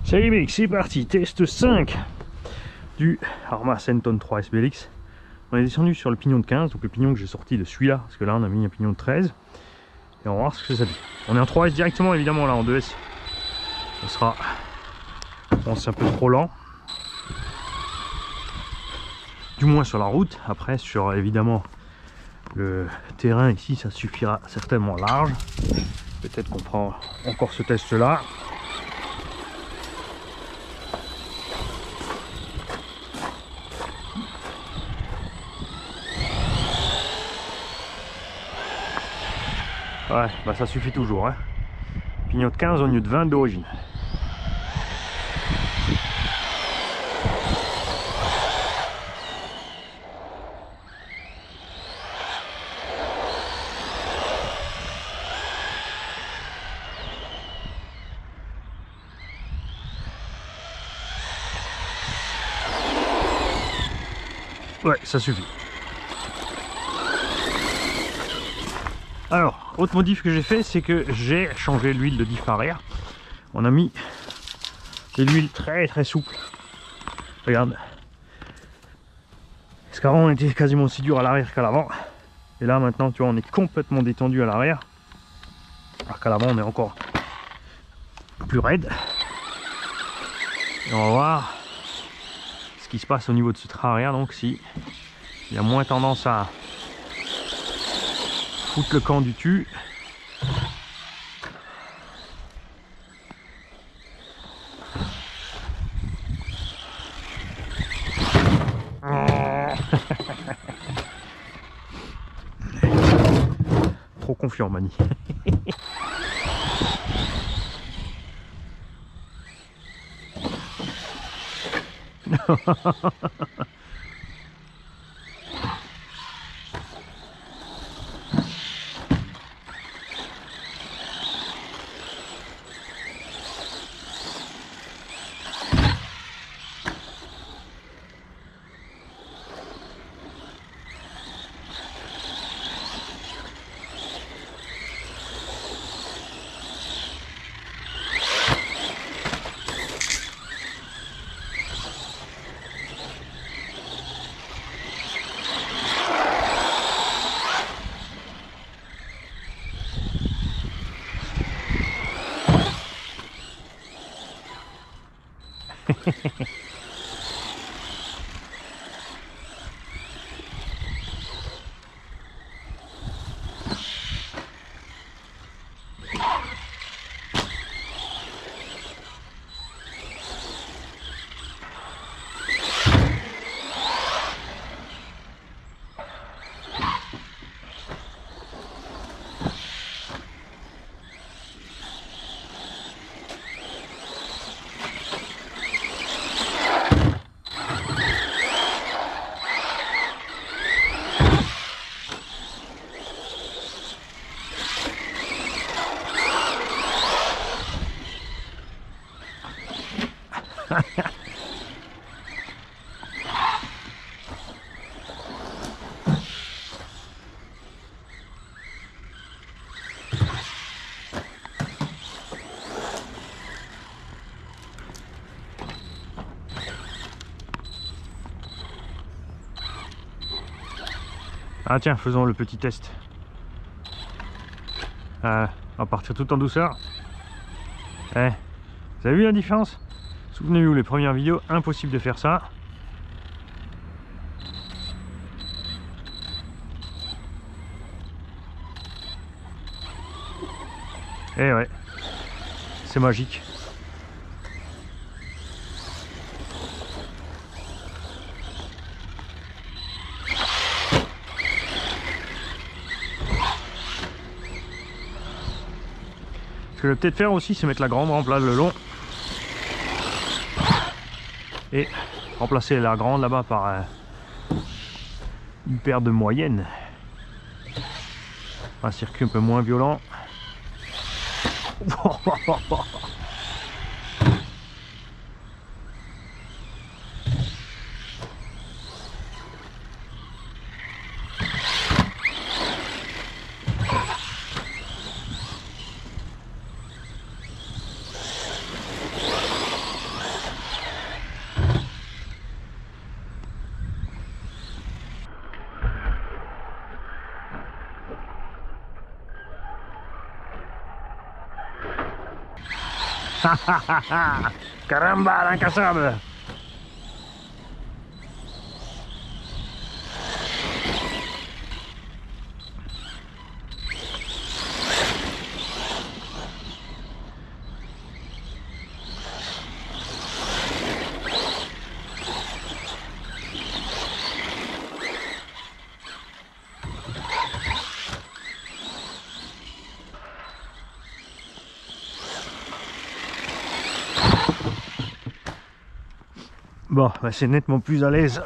Salut mec, c'est parti, test 5 du Arrma Senton 3 SBLX. On est descendu sur le pignon de 15, donc le pignon que j'ai sorti de celui-là, parce que là on a mis un pignon de 13. Et on va voir ce que ça dit. On est en 3S directement évidemment, là en 2S. On sera, je pense, un peu trop lent. Du moins sur la route, après sur évidemment le terrain ici ça suffira certainement large. Peut-être qu'on fera encore ce test là. Ouais, bah ça suffit toujours, hein. Pignon de 15 au lieu de 20 d'origine. Ouais, ça suffit. Alors, autre modif que j'ai fait, c'est que j'ai changé l'huile de diff arrière. On a mis de l'huile très souple. Regarde. Parce qu'avant on était quasiment aussi dur à l'arrière qu'à l'avant. Et là maintenant, tu vois, on est complètement détendu à l'arrière. Alors qu'à l'avant on est encore plus raide. Et on va voir ce qui se passe au niveau de ce train arrière. Donc si il y a moins tendance à foutre le camp du dessus. Trop confiant, Mani. Ah tiens, faisons le petit test. On va partir tout en douceur. Vous avez vu la différence? Souvenez-vous, les premières vidéos, impossible de faire ça. Eh ouais, c'est magique. Ce que je vais peut-être faire aussi, c'est mettre la grande rampe là le long. Et remplacer la grande là-bas par une paire de moyennes. Un circuit un peu moins violent. Caramba, l'incassable. Bon, bah c'est nettement plus à l'aise.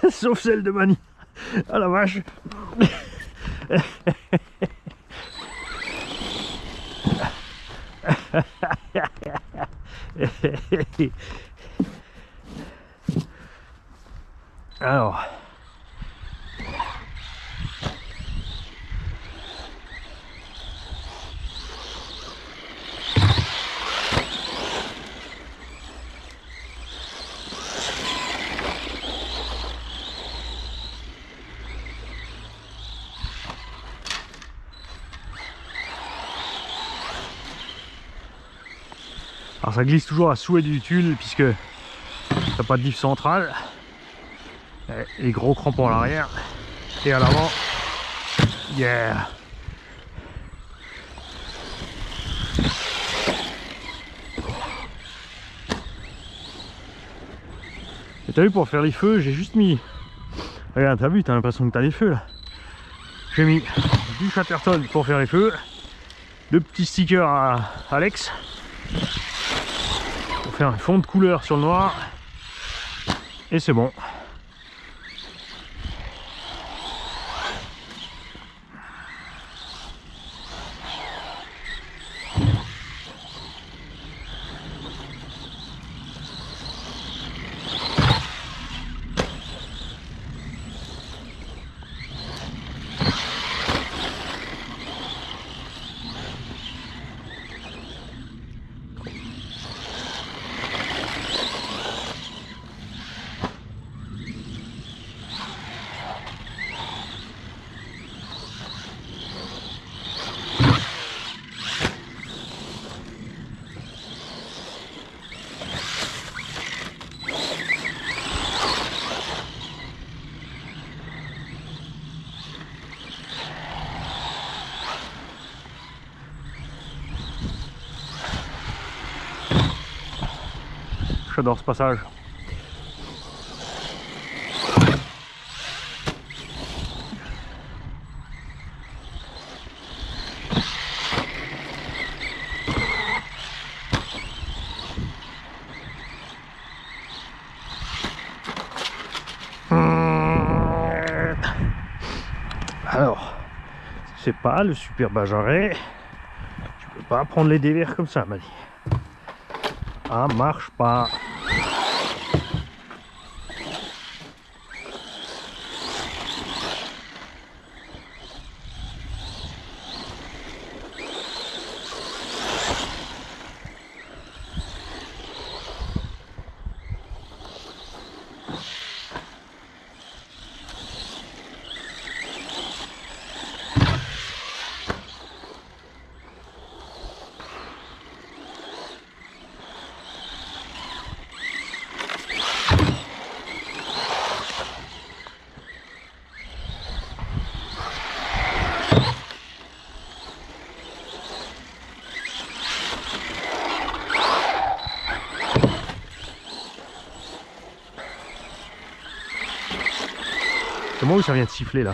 Sauf celle de Mani. Ah la vache. Alors, ça glisse toujours à souhait du tulle puisque t'as pas de diff centrale. Les gros crampons à l'arrière et à l'avant. Yeah. Et t'as vu, pour faire les feux, j'ai juste mis... Regarde, t'as vu, t'as l'impression que t'as des feux là. J'ai mis du Chatterton pour faire les feux, 2 petits stickers à Alex pour faire un fond de couleur sur le noir, et c'est bon. J'adore ce passage. Alors, c'est pas le super Bajaret. Tu peux pas prendre les dévers comme ça, Mani. Ah, marche pas. C'est moi où ça vient de siffler là.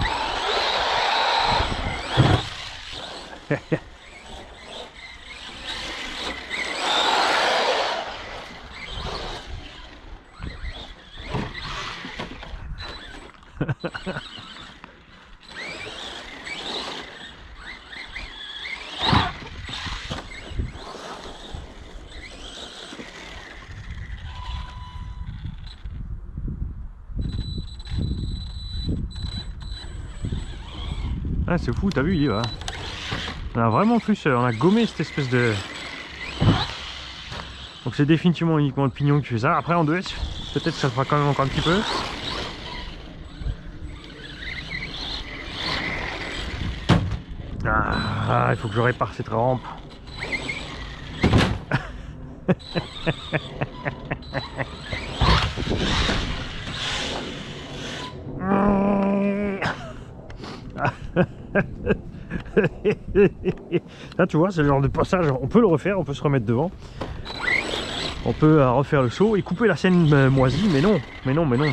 Ah, c'est fou, t'as vu, il y va. On a vraiment plus, on a gommé cette espèce de Donc c'est définitivement uniquement le pignon qui fait ça. Après en 2S, peut-être ça fera quand même encore un petit peu. Ah, il faut que je répare cette rampe. Là tu vois, c'est le genre de passage, on peut le refaire, on peut se remettre devant. On peut refaire le saut et couper la scène moisie, mais non, mais non, mais non.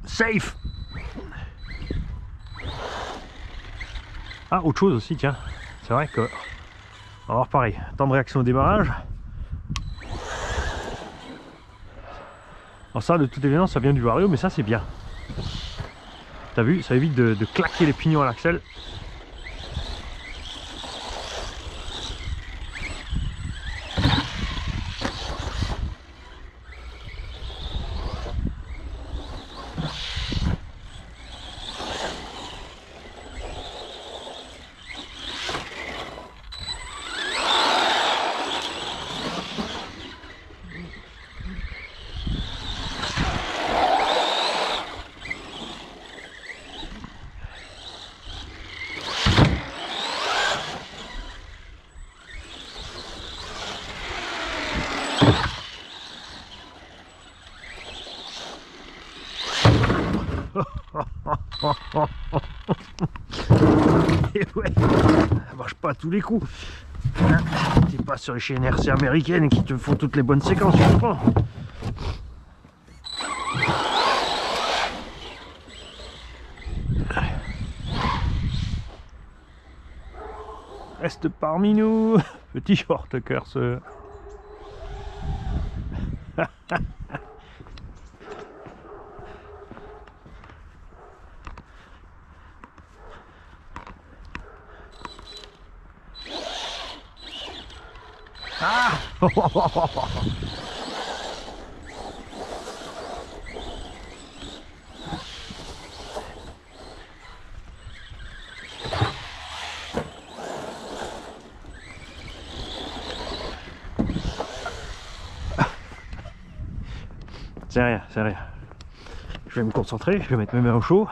Safe. Ah, autre chose aussi, tiens. C'est vrai que... On va voir pareil. Temps de réaction au démarrage. Alors ça, de toute évidence, ça vient du Vario, mais ça, c'est bien. T'as vu, ça évite de claquer les pignons à l'axle. Et ouais, ça marche pas à tous les coups. T'es pas sur les chaînes RC américaines qui te font toutes les bonnes séquences, je comprends. Reste parmi nous, petit short curseur. Ah. C'est rien, c'est rien. Je vais me concentrer, je vais mettre mes mains au chaud.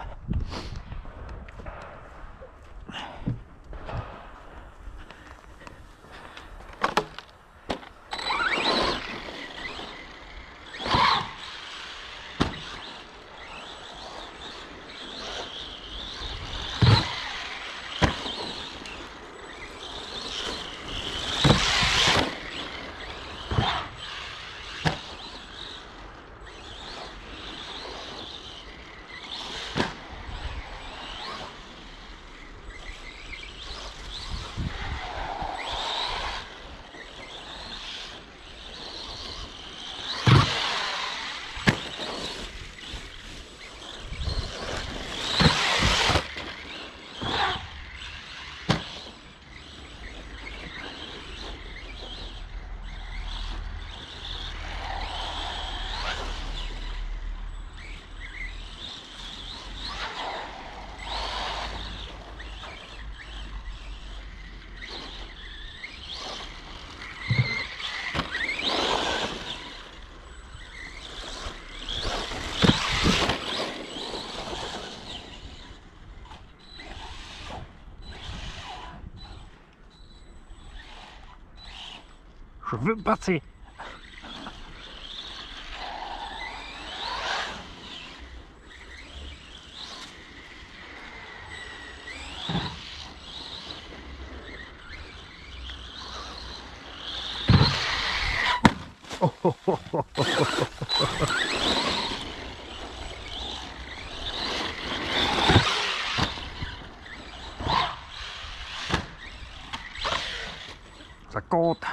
Je veux passer. Oh, oh, oh, oh, oh, oh. Ça compte.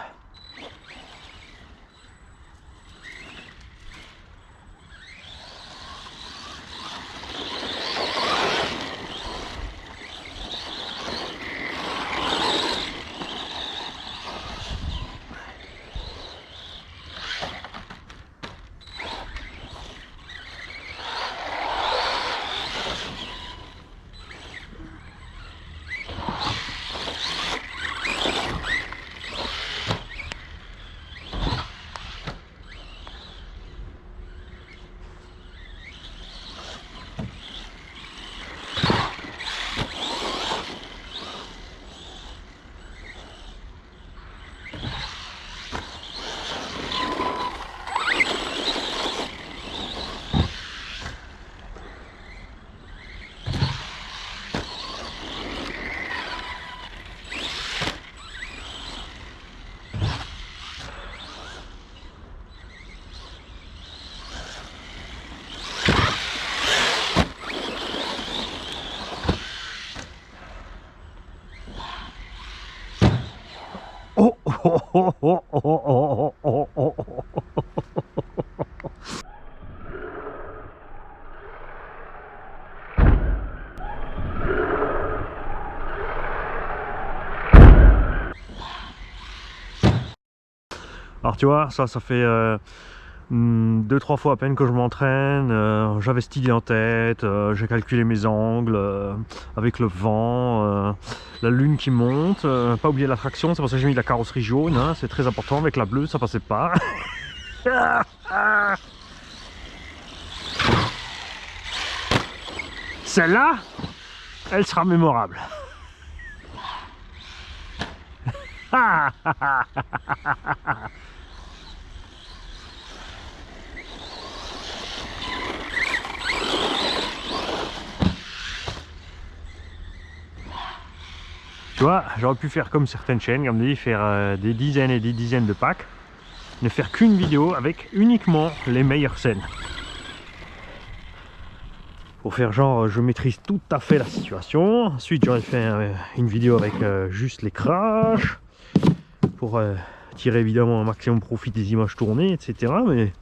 Oh, oh, oh, oh, oh, oh, oh, oh, oh. Alors tu vois, ça fait 2-3 fois à peine que je m'entraîne, j'avais cette idée en tête, j'ai calculé mes angles, avec le vent, la lune qui monte, pas oublier la traction, c'est pour ça que j'ai mis la carrosserie jaune, hein, c'est très important, avec la bleue ça passait pas. Celle-là, elle sera mémorable. Tu vois, j'aurais pu faire comme certaines chaînes, comme dit, faire des dizaines et des dizaines de packs, ne faire qu'une vidéo avec uniquement les meilleures scènes. Pour faire genre, je maîtrise tout à fait la situation. Ensuite, j'aurais fait une vidéo avec juste les crashs, pour tirer évidemment un maximum profit des images tournées, etc. Mais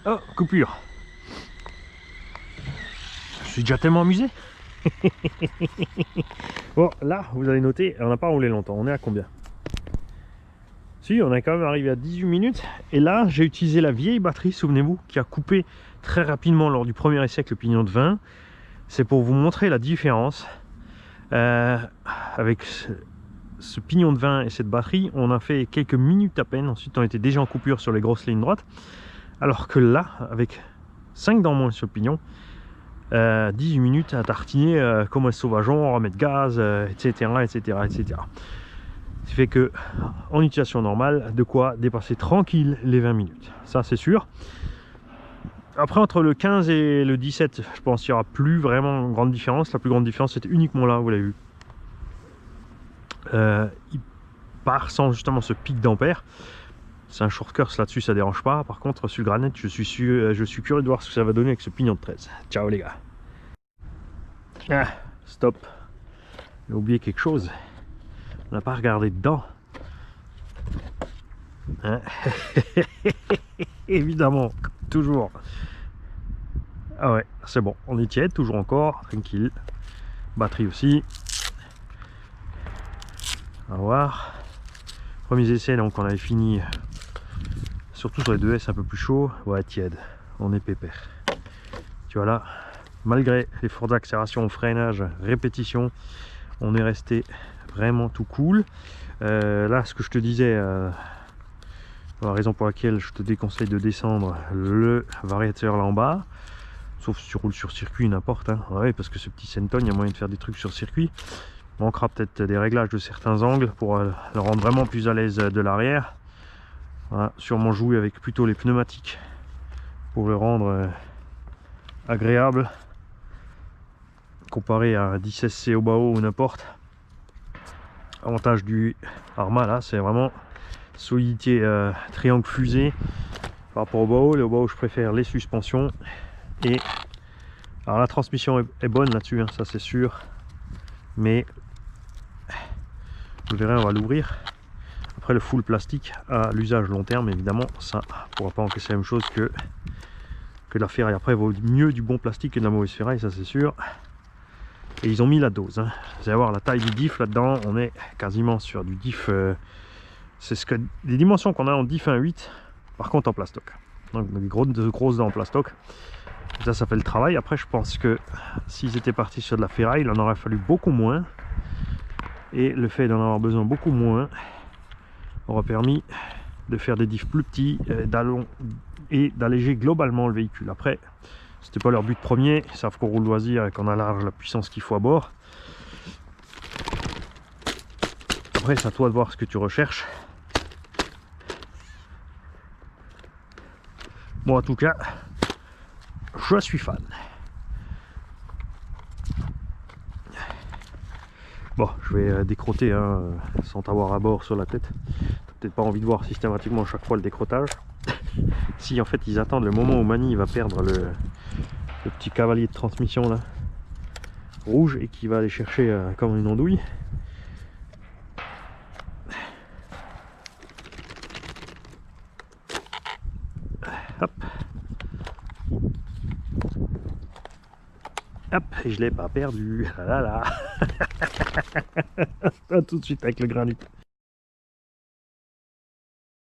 oh, coupure. Je suis déjà tellement amusé. Bon, là, vous avez noté, on n'a pas roulé longtemps. On est à combien? Si, on est quand même arrivé à 18 minutes. Et là, j'ai utilisé la vieille batterie, souvenez-vous, qui a coupé très rapidement lors du premier essai avec le pignon de 20. C'est pour vous montrer la différence. Avec ce pignon de 20 et cette batterie, on a fait quelques minutes à peine. Ensuite, on était déjà en coupure sur les grosses lignes droites. Alors que là, avec 5 dans moins sur le pignon, 18 minutes à tartiner comme un sauvageon, remettre gaz, etc., etc., etc. Ce qui fait que, en utilisation normale, de quoi dépasser tranquille les 20 minutes. Ça, c'est sûr. Après, entre le 15 et le 17, je pense qu'il n'y aura plus vraiment une grande différence. La plus grande différence, c'était uniquement là, vous l'avez vu. Il part sans justement ce pic d'ampère. C'est un short curse là-dessus, ça dérange pas. Par contre, sur le granit, je suis curieux de voir ce que ça va donner avec ce pignon de 13. Ciao les gars. Ah, stop. J'ai oublié quelque chose. On n'a pas regardé dedans. Hein. Évidemment, toujours. Ah ouais, c'est bon. On est tiède, toujours encore. Tranquille. Batterie aussi. On va voir. Premiers essais, donc on avait fini. Surtout sur les 2S un peu plus chaud. Ouais, tiède. On est pépère. Tu vois là, malgré les fortes accélérations, freinage, répétition, on est resté vraiment tout cool. Là, ce que je te disais, la raison pour laquelle je te déconseille de descendre le variateur là en bas, sauf si tu roules sur circuit, n'importe, hein. Ouais, parce que ce petit Senton, il y a moyen de faire des trucs sur circuit. Il manquera peut-être des réglages de certains angles pour le rendre vraiment plus à l'aise de l'arrière. Voilà, sûrement jouer avec plutôt les pneumatiques pour le rendre agréable comparé à un 10SC au Bao ou n'importe. Avantage du Arrma là, c'est vraiment solidité triangle fusée par rapport au Bao. Le Bao, je préfère les suspensions. Et alors la transmission est bonne là-dessus, hein, ça c'est sûr, mais vous verrez, on va l'ouvrir. Après, le full plastique à l'usage long terme, évidemment, ça ne pourra pas encaisser la même chose que de la ferraille. Après, il vaut mieux du bon plastique que de la mauvaise ferraille, ça c'est sûr. Et ils ont mis la dose, hein. Vous allez voir la taille du diff là-dedans, on est quasiment sur du diff, c'est ce que les dimensions qu'on a en diff 1.8, par contre en plastoc. Donc des grosses dents en plastoc. Ça fait le travail. Après, je pense que s'ils étaient partis sur de la ferraille, il en aurait fallu beaucoup moins. Et le fait d'en avoir besoin beaucoup moins aura permis de faire des diffs plus petits et d'alléger globalement le véhicule. Après, c'était pas leur but premier. Ils savent qu'on roule loisir et qu'on a large la puissance qu'il faut à bord. Après, c'est à toi de voir ce que tu recherches. Moi, en tout cas, je suis fan. Bon, je vais décrotter hein, sans t'avoir à bord sur la tête. T'as peut-être pas envie de voir systématiquement chaque fois le décrotage. Si en fait ils attendent le moment où Mani va perdre le petit cavalier de transmission là, rouge, et qui va aller chercher comme une andouille. Hop. Hop, et je l'ai pas perdu. Ah là là. Tout de suite avec le granit.